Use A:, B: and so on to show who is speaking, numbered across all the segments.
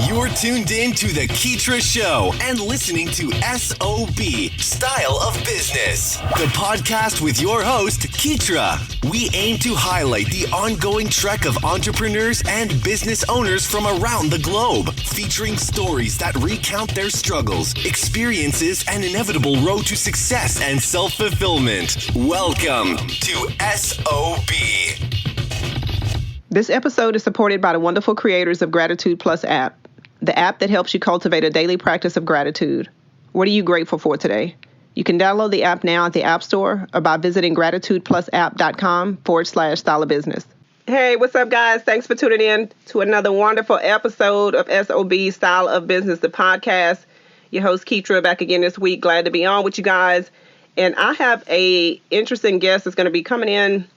A: You're tuned in to the Keetria Show and listening to SOB, Style of Business, the podcast with your host, Keetria. We aim to highlight the ongoing trek of entrepreneurs and business owners from around the globe, featuring stories that recount their struggles, experiences, and inevitable road to success and self-fulfillment. Welcome to SOB.
B: This episode is supported by the wonderful creators of Gratitude Plus app, the app that helps you cultivate a daily practice of gratitude. What are you grateful for today? You can download the app now at the App Store or by visiting gratitudeplusapp.com/style of business. Hey, what's up, guys? Thanks for tuning in to another wonderful episode of SOB Style of Business, the podcast. Your host, Keetria, back again this week. Glad to be on with you guys. And I have a interesting guest that's going to be coming in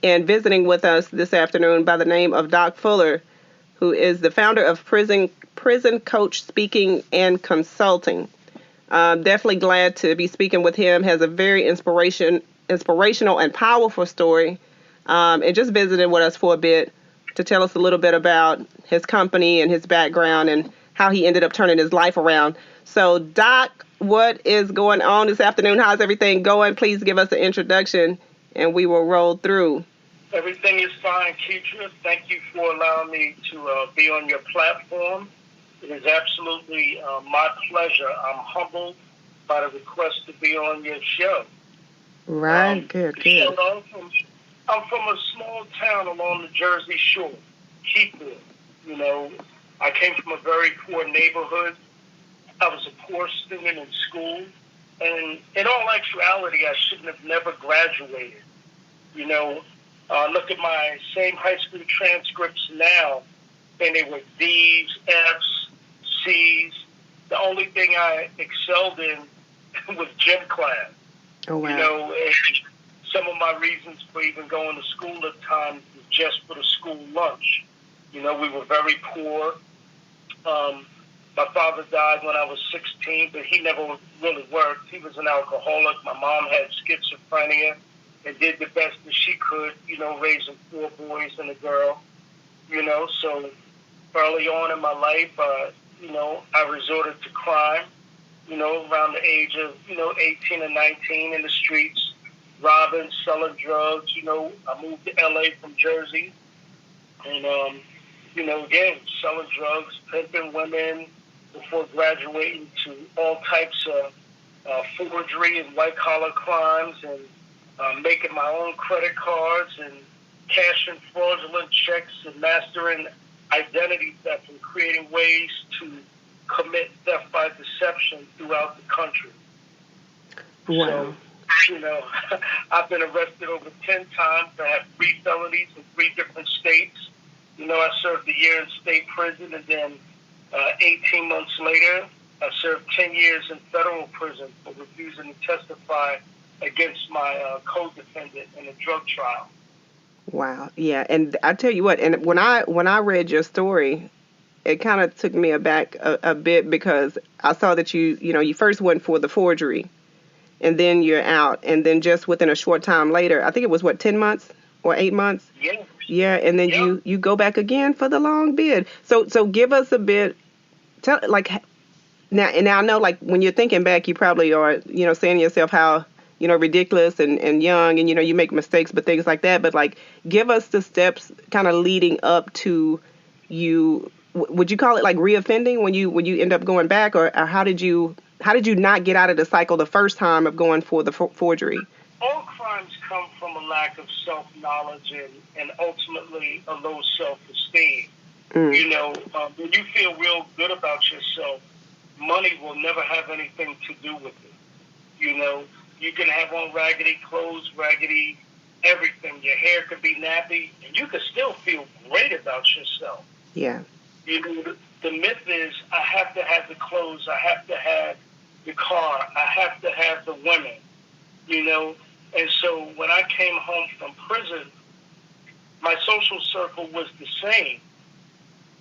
B: and visiting with us this afternoon by the name of Doc Fuller, who is the founder of Prison Coach Speaking and Consulting. Definitely glad to be speaking with him. Has a very inspirational and powerful story. And just visited with us for a bit to tell us a little bit about his company and his background and how he ended up turning his life around. So, Doc, what is going on this afternoon? How's everything going? Please give us an introduction and we will roll through.
C: Everything is fine, Keetria. Thank you for allowing me to be on your platform. It is absolutely my pleasure. I'm humbled by the request to be on your show.
B: Right, good.
C: I'm from a small town along the Jersey Shore, Keetria. You know, I came from a very poor neighborhood. I was a poor student in school. And in all actuality, I shouldn't have never graduated. You know, look at my same high school transcripts now, and they were D's, F's, C's. The only thing I excelled in was gym class.
B: Oh, wow.
C: You know, and some of my reasons for even going to school at times was just for the school lunch. You know, we were very poor. My father died when I was 16, but he never really worked. He was an alcoholic. My mom had schizophrenia and did the best that she could, you know, raising 4 boys and a girl, you know. So early on in my life, you know, I resorted to crime, you know, around the age of, 18 and 19 in the streets, robbing, selling drugs. You know, I moved to L.A. from Jersey and, again, selling drugs, pimping women, before graduating to all types of forgery and white-collar crimes and making my own credit cards and cashing fraudulent checks and mastering identity theft and creating ways to commit theft by deception throughout the country.
B: Wow.
C: So, you know, I've been arrested over 10 times. I have 3 felonies in 3 different states. You know, I served a year in state prison, and then 18 months later, I served 10 years in federal prison for refusing to testify against my co-defendant in a drug trial.
B: Wow. Yeah. And I tell you what, and when I read your story, it kind of took me aback a bit because I saw that you first went for the forgery and then you're out. And then just within a short time later, I think it was 10 months or 8 months?
C: Yeah.
B: Yeah, and then you go back again for the long bid. So give us a bit, now I know, like, when you're thinking back, you probably are, saying to yourself how, ridiculous and young and, you make mistakes, but things like that. But, like, give us the steps kind of leading up to you. Would you call it, like, reoffending when you end up going back? Or how did you not get out of the cycle the first time of going for the forgery?
C: All crimes come from a lack of self-knowledge and ultimately a low self-esteem. When you feel real good about yourself, money will never have anything to do with it. You can have on raggedy clothes, raggedy everything. Your hair could be nappy, and you could still feel great about yourself.
B: Yeah.
C: The myth is, I have to have the clothes, I have to have the car, I have to have the women, And so when I came home from prison, my social circle was the same.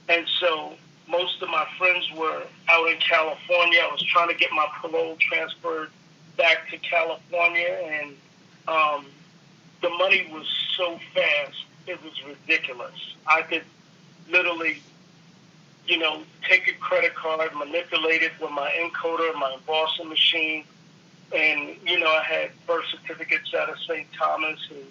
C: And so most of my friends were out in California. I was trying to get my parole transferred back to California, and the money was so fast, it was ridiculous. I could literally, take a credit card, manipulate it with my encoder, my embossing machine. And, I had birth certificates out of St. Thomas and,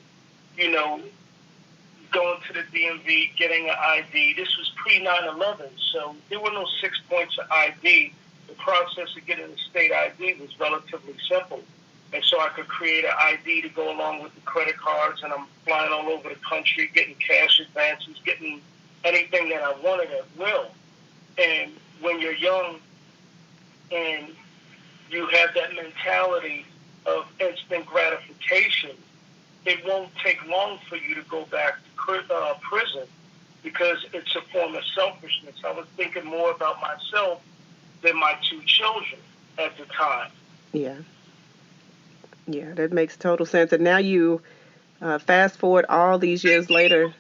C: going to the DMV, getting an ID. This was pre-9/11, so there were no 6 points of ID. The process of getting a state ID was relatively simple. And so I could create an ID to go along with the credit cards, and I'm flying all over the country, getting cash advances, getting anything that I wanted at will. And when you're young and you have that mentality of instant gratification, it won't take long for you to go back to prison because it's a form of selfishness. I was thinking more about myself than my two children at the time.
B: Yeah. Yeah, that makes total sense. And now you fast forward all these years later,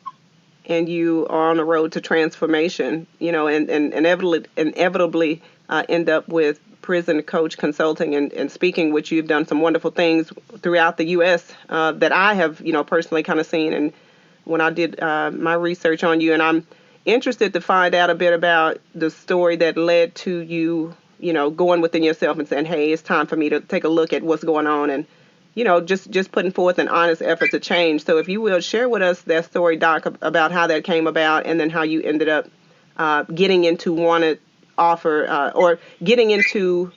B: and you are on the road to transformation, and inevitably end up with prison coach consulting and speaking, which you've done some wonderful things throughout the U.S. That I have, personally kind of seen. And when I did my research on you, and I'm interested to find out a bit about the story that led to you, going within yourself and saying, hey, it's time for me to take a look at what's going on and, just putting forth an honest effort to change. So if you will share with us that story, Doc, about how that came about and then how you ended up getting into or getting into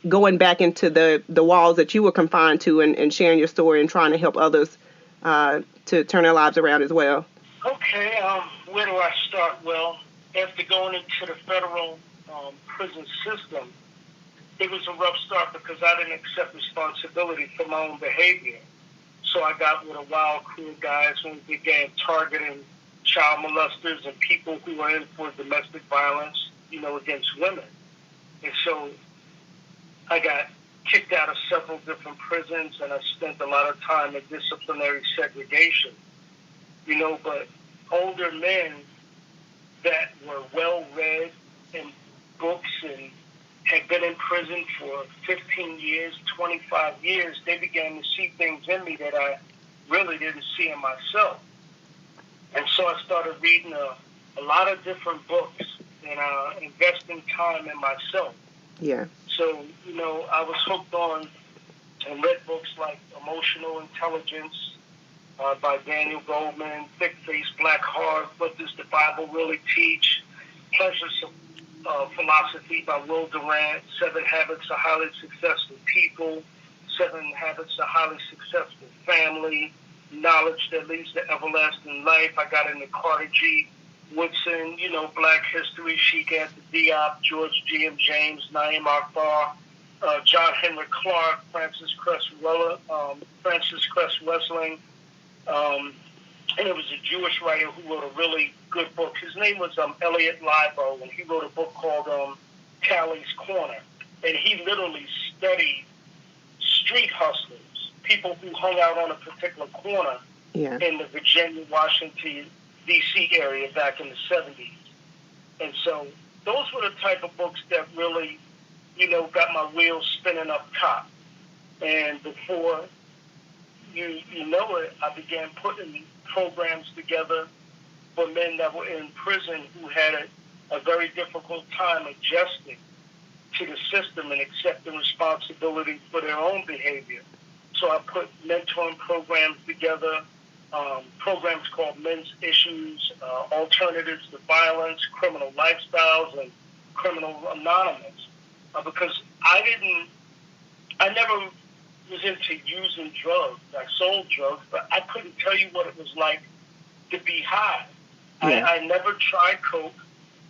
B: going back into the walls that you were confined to and sharing your story and trying to help others to turn their lives around as well.
C: Okay, where do I start? Well, after going into the federal prison system, it was a rough start because I didn't accept responsibility for my own behavior. So I got with a wild crew of guys and we began targeting child molesters and people who were in for domestic violence, against women. And so I got kicked out of several different prisons and I spent a lot of time in disciplinary segregation. But older men that were well-read in books and had been in prison for 15 years, 25 years, they began to see things in me that I really didn't see in myself. And so I started reading a lot of different books and investing time in myself.
B: Yeah.
C: So, I was hooked on and read books like Emotional Intelligence by Daniel Goleman, Thick Face, Black Heart, What Does the Bible Really Teach? Pleasures of Philosophy by Will Durant, 7 Habits of Highly Successful People, 7 Habits of Highly Successful Family, Knowledge That Leads to Everlasting Life. I got into Carter G. Woodson, Black History, Sheikh Anta Diop, George G.M. James, Naeem Akbar, John Henry Clark, Francis Cress Wessling, and it was a Jewish writer who wrote a really good book. His name was Elliot Libo, and he wrote a book called Callie's Corner. And he literally studied street hustlers, people who hung out on a particular corner in the Virginia, Washington, D.C. area back in the 70s. And so those were the type of books that really, got my wheels spinning up top. And before you know it, I began putting programs together for men that were in prison who had a very difficult time adjusting to the system and accepting responsibility for their own behavior. So I put mentoring programs together, programs called Men's Issues, Alternatives to Violence, Criminal Lifestyles, and Criminal Anonymous. Because I never was into using drugs. I sold drugs, but I couldn't tell you what it was like to be high. Yeah. I never tried coke.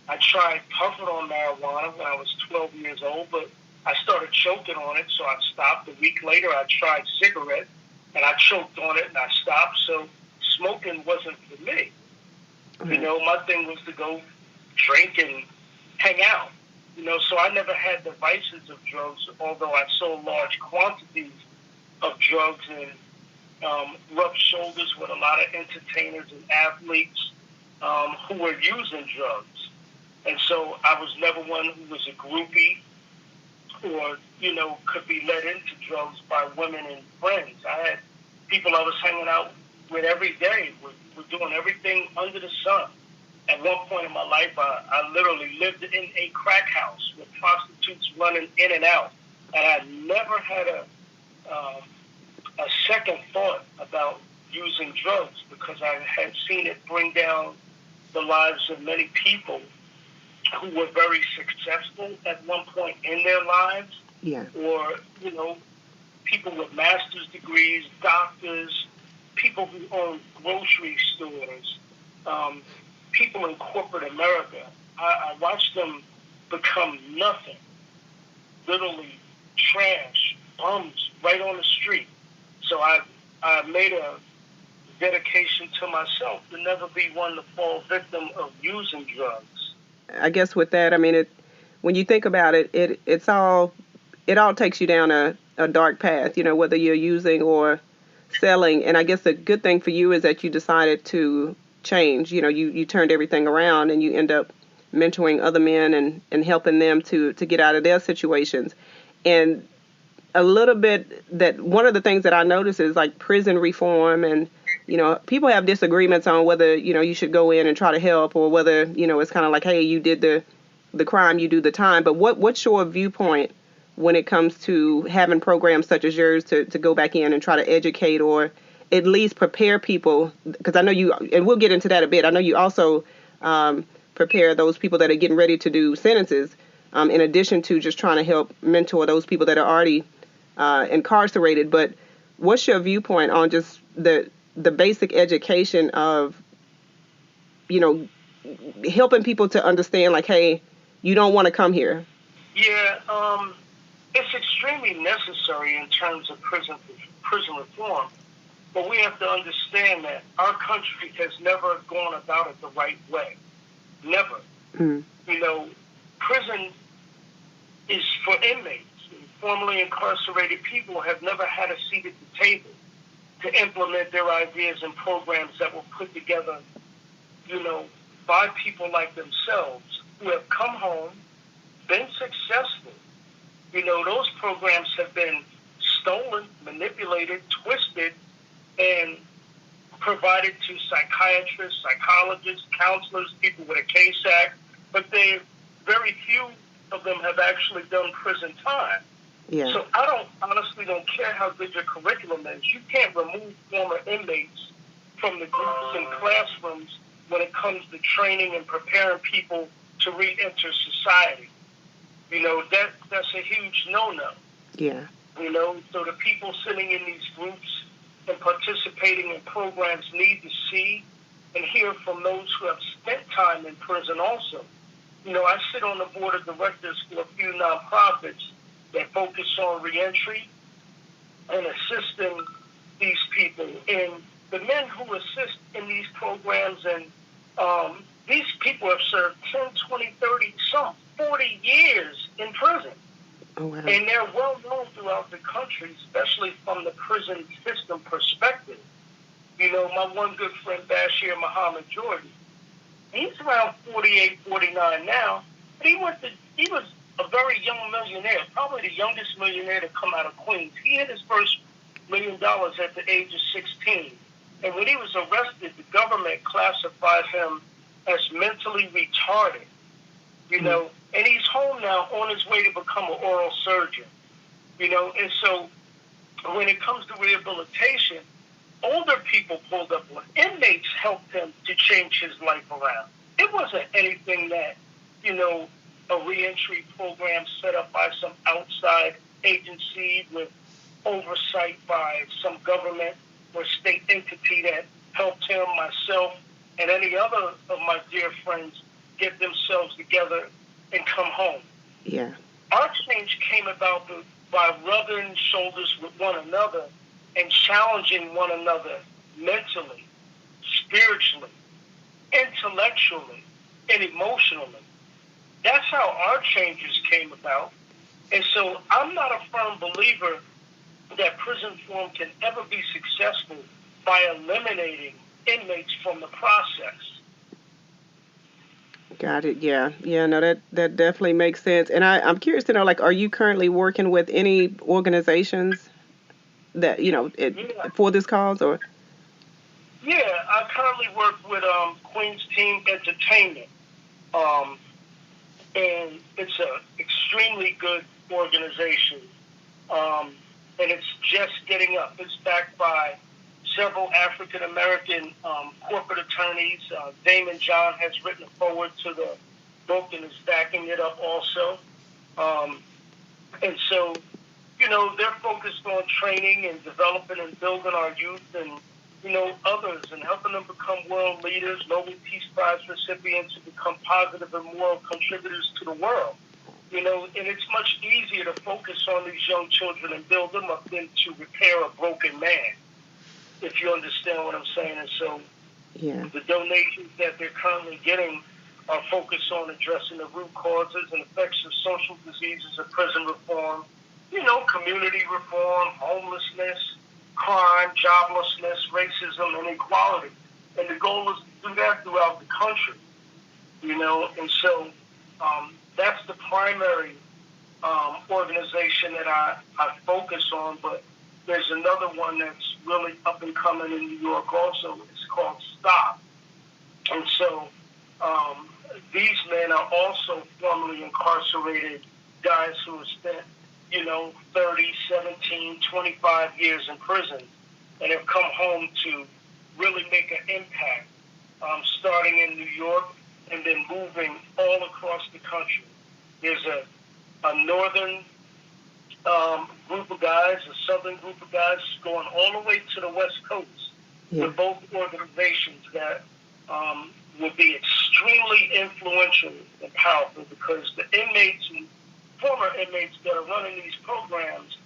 C: I tried puffing on marijuana when I was 12 years old, but I started choking on it, so I stopped. A week later, I tried cigarette, and I choked on it, and I stopped. So smoking wasn't for me. Mm-hmm. My thing was to go drink and hang out. So I never had the vices of drugs, although I sold large quantities of drugs and rubbed shoulders with a lot of entertainers and athletes who were using drugs. And so I was never one who was a groupie or, could be led into drugs by women and friends. I had people I was hanging out with every day. We're doing everything under the sun. At one point in my life, I literally lived in a crack house with prostitutes running in and out, and I never had a second thought about using drugs because I had seen it bring down the lives of many people who were very successful at one point in their lives.
B: Yeah.
C: Or, people with master's degrees, doctors, people who own grocery stores, people in corporate America. I watched them become nothing, literally trash, bums right on the street. So I made a dedication to myself to never be one to fall victim of using drugs.
B: I guess with that, I mean, when you think about it, it all takes you down a dark path, whether you're using or selling. And I guess the good thing for you is that you decided to change. You turned everything around and you end up mentoring other men and helping them to get out of their situations. And a little bit that one of the things that I notice is like prison reform, and people have disagreements on whether you should go in and try to help, or whether it's kind of like, hey, you did the crime, you do the time. But what's your viewpoint when it comes to having programs such as yours to go back in and try to educate or at least prepare people? Because I know you, and we'll get into that a bit, I know you also prepare those people that are getting ready to do sentences, in addition to just trying to help mentor those people that are already incarcerated. But what's your viewpoint on just the basic education of, helping people to understand, like, hey, you don't want to come here?
C: Yeah, it's extremely necessary in terms of prison reform. But we have to understand that our country has never gone about it the right way. Never.
B: Mm.
C: Prison is for inmates. Formerly incarcerated people have never had a seat at the table to implement their ideas and programs that were put together, by people like themselves who have come home, been successful. Those programs have been stolen, manipulated, twisted, and provided to psychiatrists, psychologists, counselors, people with a case act, but very few of them have actually done prison time.
B: Yeah.
C: So I honestly don't care how good your curriculum is. You can't remove former inmates from the groups and classrooms when it comes to training and preparing people to re-enter society. That's a huge no-no.
B: Yeah.
C: So the people sitting in these groups and participating in programs need to see and hear from those who have spent time in prison also. I sit on the board of directors for a few nonprofits that focus on reentry and assisting these people. And the men who assist in these programs, and these people have served 10, 20, 30, some 40 years in prison.
B: Oh, wow.
C: And they're well known throughout the country, especially from the prison system perspective. My one good friend, Bashir Muhammad Jordan, he's around 48, 49 now, but he was a very young millionaire, probably the youngest millionaire to come out of Queens. He hit his first $1 million at the age of 16. And when he was arrested, the government classified him as mentally retarded, and he's home now on his way to become an oral surgeon, and so when it comes to rehabilitation, older people pulled up on inmates helped him to change his life around. It wasn't anything that, a reentry program set up by some outside agency with oversight by some government or state entity that helped him, myself, and any other of my dear friends get themselves together and come home.
B: Yeah.
C: Our change came about by rubbing shoulders with one another and challenging one another mentally, spiritually, intellectually, and emotionally. That's how our changes came about. And so I'm not a firm believer that prison reform can ever be successful by eliminating inmates from the process.
B: Got it. Yeah. No, that definitely makes sense. And I'm curious to know, like, are you currently working with any organizations that, for this cause, or?
C: Yeah, I currently work with Queen's Team Entertainment, um, and it's an extremely good organization, and it's just getting up. It's backed by several African American corporate attorneys. Damon John has written a forward to the book and is backing it up also. And so, they're focused on training and developing and building our youth and, others and helping them become world leaders, Nobel Peace Prize recipients, and become positive and moral contributors to the world. And it's much easier to focus on these young children and build them up than to repair a broken man, if you understand what I'm saying. And so the donations that they're currently getting are focused on addressing the root causes and effects of social diseases and prison reform, community reform, homelessness, crime, joblessness, racism, and inequality. And the goal is to do that throughout the country, and so that's the primary organization that I focus on, but there's another one that's really up and coming in New York also. It's called STOP. And so these men are also formerly incarcerated guys who have spent, 30, 17, 25 years in prison and have come home to really make an impact, starting in New York and then moving all across the country. There's a northern group of guys, a southern group of guys going all the way to the West Coast with both organizations that will be extremely influential and powerful because the inmates and former inmates that are running these programs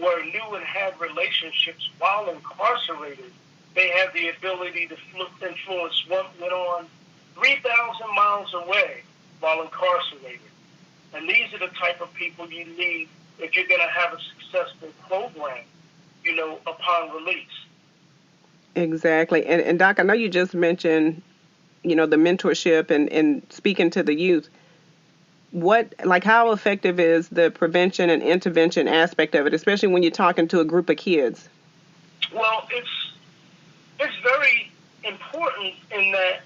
C: were new and had relationships while incarcerated. They have the ability to influence what went on 3,000 miles away while incarcerated. And these are the type of people you need if you're going to have a successful program, upon release.
B: Exactly. And Doc, I know you just mentioned, the mentorship and speaking to the youth. How effective is the prevention and intervention aspect of it, especially when you're talking to a group of kids?
C: Well, it's very important in that,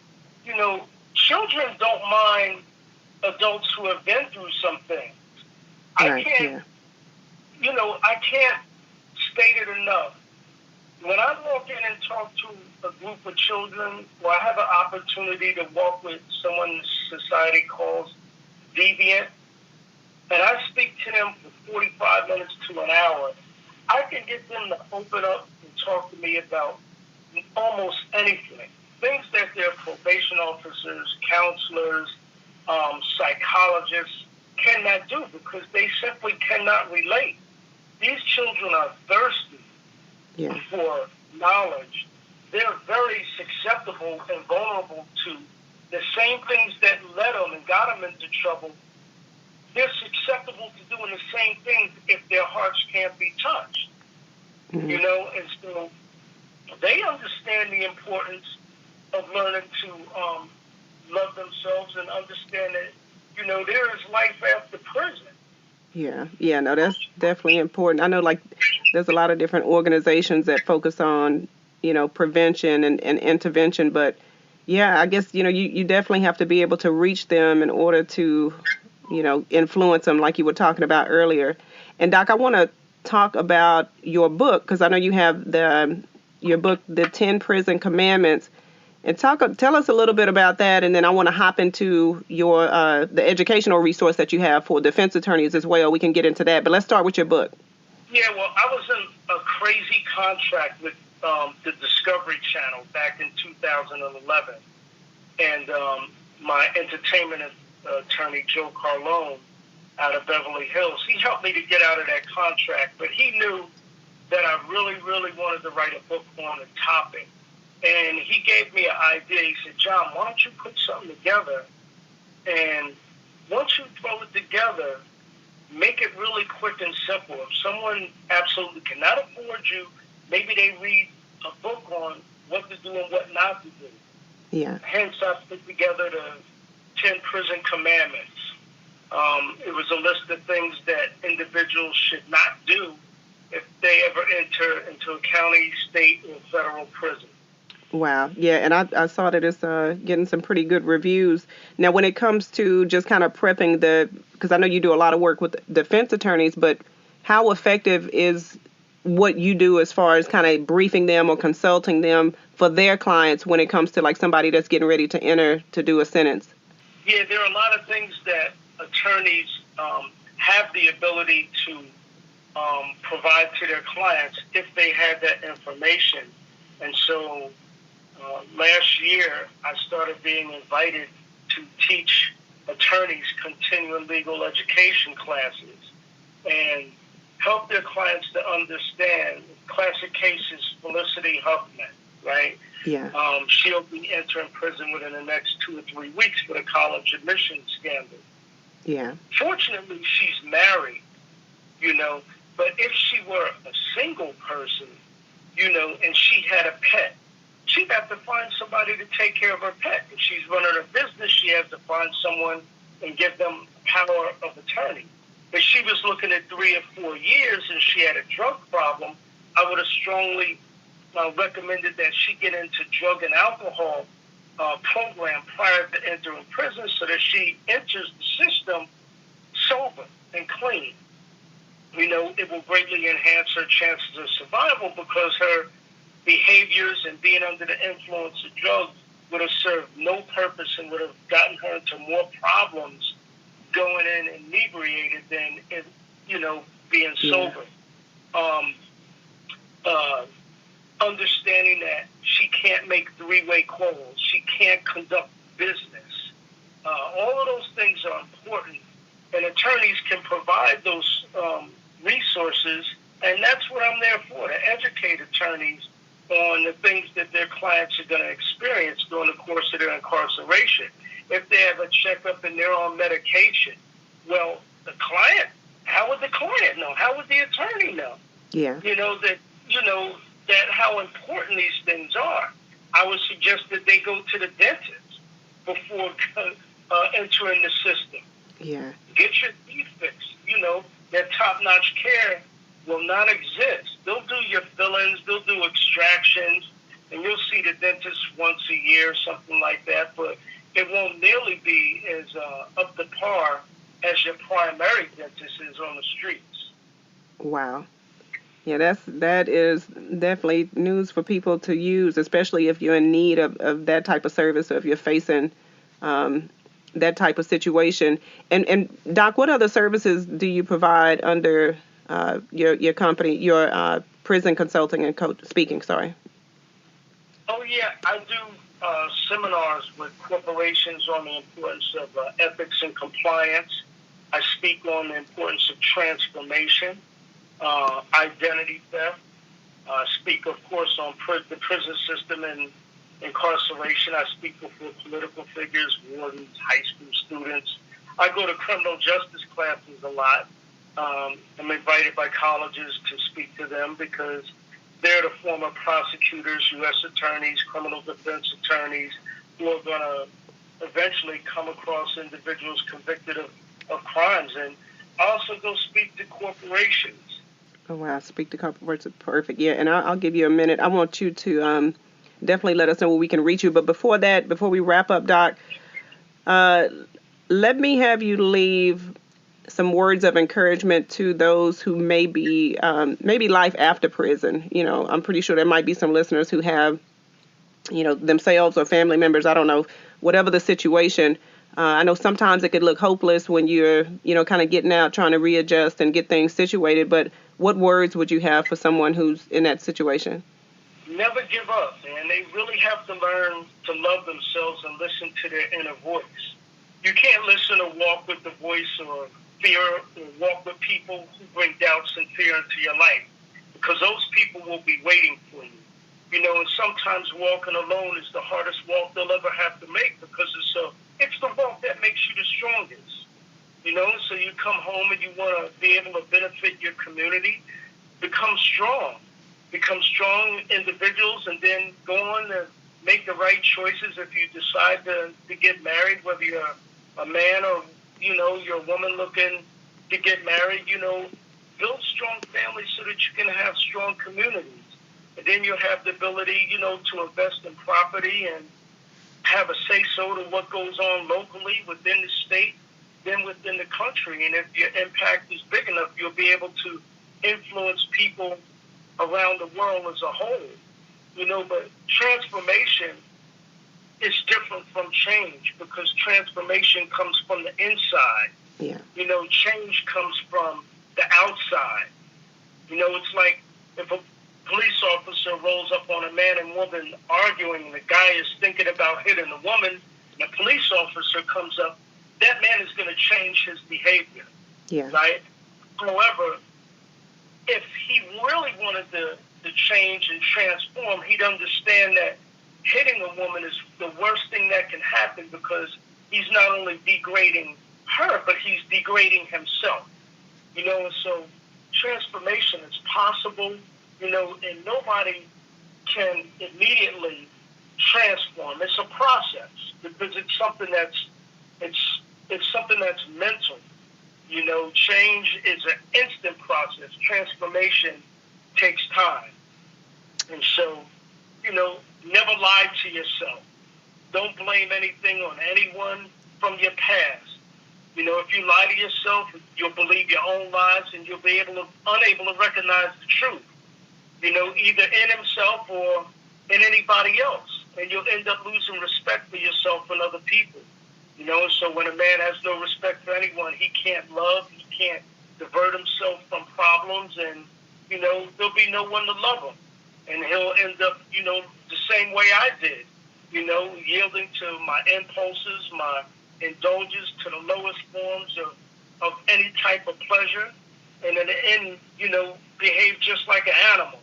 C: children don't mind adults who have been through some things. I can't state it enough. When I walk in and talk to a group of children, or I have an opportunity to walk with someone society calls deviant, and I speak to them for 45 minutes to an hour, I can get them to open up and talk to me about almost anything. Things that their probation officers, counselors, psychologists cannot do because they simply cannot relate. These children are thirsty for knowledge. They're very susceptible and vulnerable to the same things that led them and got them into trouble. They're susceptible to doing the same things if their hearts can't be touched. And so they understand the importance of learning to love themselves and understand that, there is life after prison.
B: No, that's definitely important. I know, there's a lot of different organizations that focus on, prevention and intervention, but I guess, you definitely have to be able to reach them in order to, influence them like you were talking about earlier. And Doc, I want to talk about your book because I know you have your book, The 10 Prison Commandments. And tell us a little bit about that, and then I want to hop into your the educational resource that you have for defense attorneys as well. We can get into that, but let's start with your book.
C: Yeah, well, I was in a crazy contract with the Discovery Channel back in 2011, and my entertainment attorney, Joe Carlone, out of Beverly Hills, he helped me to get out of that contract, but he knew that I really, really wanted to write a book on the topic. And he gave me an idea. He said, John, why don't you put something together? And once you throw it together, make it really quick and simple. If someone absolutely cannot afford you, maybe they read a book on what to do and what not to do.
B: Yeah.
C: Hence, I put together the 10 Prison Commandments. It was a list of things that individuals should not do if they ever enter into a county, state, or federal prison.
B: Wow. Yeah, and I saw that it's getting some pretty good reviews. Now, when it comes to just kind of prepping because I know you do a lot of work with defense attorneys, but how effective is what you do as far as kind of briefing them or consulting them for their clients when it comes to like somebody that's getting ready to enter to do a sentence?
C: Yeah, there are a lot of things that attorneys have the ability to provide to their clients if they had that information. And so last year, I started being invited to teach attorneys continuing legal education classes and help their clients to understand. Classic case is Felicity Huffman, right?
B: Yeah.
C: She'll be entering prison within the next 2 or 3 weeks for the college admissions scandal.
B: Yeah.
C: Fortunately, she's married, but if she were a single person, and she had a pet, she'd have to find somebody to take care of her pet. If she's running a business, she has to find someone and give them power of attorney. If she was looking at 3 or 4 years and she had a drug problem, I would have strongly recommended that she get into drug and alcohol program prior to entering prison so that she enters the system sober and clean. It will greatly enhance her chances of survival because her behaviors and being under the influence of drugs would have served no purpose and would have gotten her into more problems going in inebriated than being sober. Understanding that she can't make three-way calls, she can't conduct business. All of those things are important, and attorneys can provide those resources, and that's what I'm there for, to educate attorneys on the things that their clients are going to experience during the course of their incarceration. If they have a checkup and they're on medication, well, how would the client know? How would the attorney know?
B: Yeah.
C: That how important these things are. I would suggest that they go to the dentist before entering the system.
B: Yeah.
C: Get your teeth fixed. That top-notch care will not exist. They'll do your fillings, they'll do extractions, and you'll see the dentist once a year, something like that, but it won't nearly be as up to par as your primary dentist is on the streets.
B: Wow. Yeah, that is definitely news for people to use, especially if you're in need of that type of service or if you're facing that type of situation. And Doc, what other services do you provide under your company, your prison consulting and speaking? Sorry.
C: Oh yeah, I do seminars with corporations on the importance of ethics and compliance. I speak on the importance of transformation, identity theft. I speak, of course, on the prison system and incarceration. I speak before political figures, wardens, high school students. I go to criminal justice classes a lot. I'm invited by colleges to speak to them because they're the former prosecutors, U.S. attorneys, criminal defense attorneys who are going to eventually come across individuals convicted of crimes. And I also go speak to corporations.
B: Oh, wow. Speak to corporations. Perfect. Yeah, and I'll give you a minute. I want you to definitely let us know where we can reach you. But before we wrap up, Doc, let me have you leave some words of encouragement to those who may be maybe life after prison. I'm pretty sure there might be some listeners who have, themselves or family members. I don't know, whatever the situation. I know sometimes it could look hopeless when you're, kind of getting out, trying to readjust and get things situated. But what words would you have for someone who's in that situation?
C: Never give up, man. They really have to learn to love themselves and listen to their inner voice. You can't listen or walk with the voice or fear or walk with people who bring doubts and fear into your life because those people will be waiting for you. And sometimes walking alone is the hardest walk they'll ever have to make because it's the walk that makes you the strongest. So you come home and you want to be able to benefit your community, become strong individuals, and then go on to make the right choices if you decide to get married, whether you're a man or, you're a woman looking to get married, build strong families so that you can have strong communities. And then you'll have the ability, to invest in property and have a say-so to what goes on locally within the state, then within the country. And if your impact is big enough, you'll be able to influence people around the world as a whole. But transformation is different from change, because transformation comes from the inside.
B: Yeah.
C: Change comes from the outside. It's like if a police officer rolls up on a man and woman arguing, and the guy is thinking about hitting the woman, and the police officer comes up, that man is going to change his behavior.
B: Yeah.
C: Right? However, if he really wanted to change and transform, he'd understand that hitting a woman is the worst thing that can happen, because he's not only degrading her, but he's degrading himself. And so transformation is possible, and nobody can immediately transform. It's a process, because it's something that's mental. Change is an instant process. Transformation takes time. And so, never lie to yourself. Don't blame anything on anyone from your past. If you lie to yourself, you'll believe your own lies, and you'll be unable to recognize the truth, either in himself or in anybody else. And you'll end up losing respect for yourself and other people. So when a man has no respect for anyone, he can't love, he can't divert himself from problems, and, there'll be no one to love him. And he'll end up, the same way I did, yielding to my impulses, my indulgence to the lowest forms of any type of pleasure, and in the end, behave just like an animal.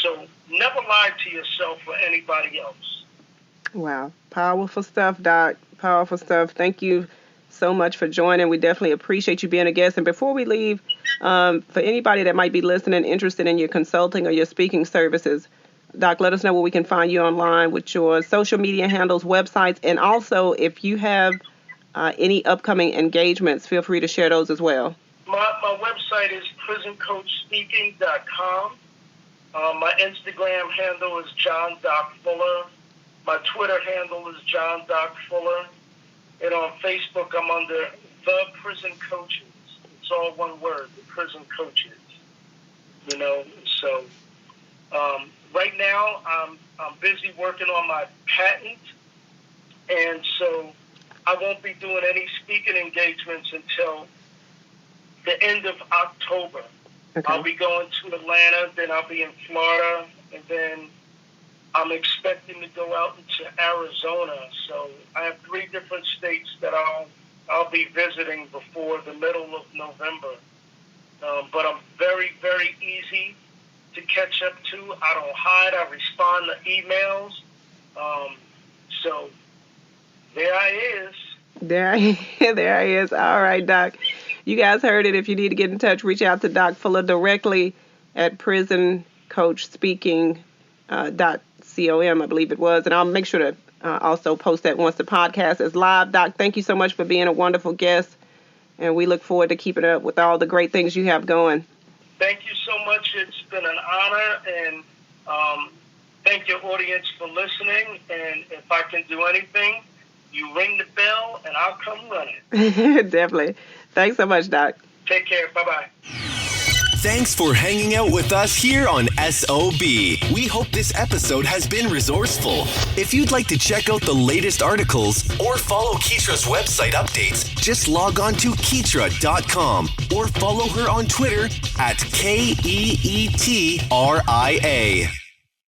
C: So never lie to yourself or anybody else.
B: Wow. Powerful stuff, Doc. Powerful stuff. Thank you so much for joining. We definitely appreciate you being a guest. And before we leave, for anybody that might be listening, interested in your consulting or your speaking services, Doc, let us know where we can find you online with your social media handles, websites, and also if you have any upcoming engagements, feel free to share those as well.
C: My website is prisoncoachspeaking.com. My Instagram handle is John Doc Fuller. My Twitter handle is John Doc Fuller. And on Facebook, I'm under The Prison Coaches. It's all one word, The Prison Coaches. So right now I'm busy working on my patent, and so I won't be doing any speaking engagements until the end of October. Okay. I'll be going to Atlanta, then I'll be in Florida, and then I'm expecting to go out into Arizona. So I have 3 different states that I'll be visiting before the middle of November. But I'm very, very easy to catch up to. I don't hide. I respond to emails. So there I is. There
B: I is. All right, Doc. You guys heard it. If you need to get in touch, reach out to Doc Fuller directly at prisoncoachspeaking.com, I believe it was. And I'll make sure to also post that once the podcast is live. Doc, thank you so much for being a wonderful guest. And we look forward to keeping up with all the great things you have going.
C: Thank you so much. It's been an honor. And thank your audience for listening. And if I can do anything, you ring the bell and I'll come running.
B: Definitely. Thanks so much, Doc.
C: Take care. Bye-bye.
A: Thanks for hanging out with us here on SOB. We hope this episode has been resourceful. If you'd like to check out the latest articles or follow Keetria's website updates, just log on to Keetria.com or follow her on Twitter at KEETRIA.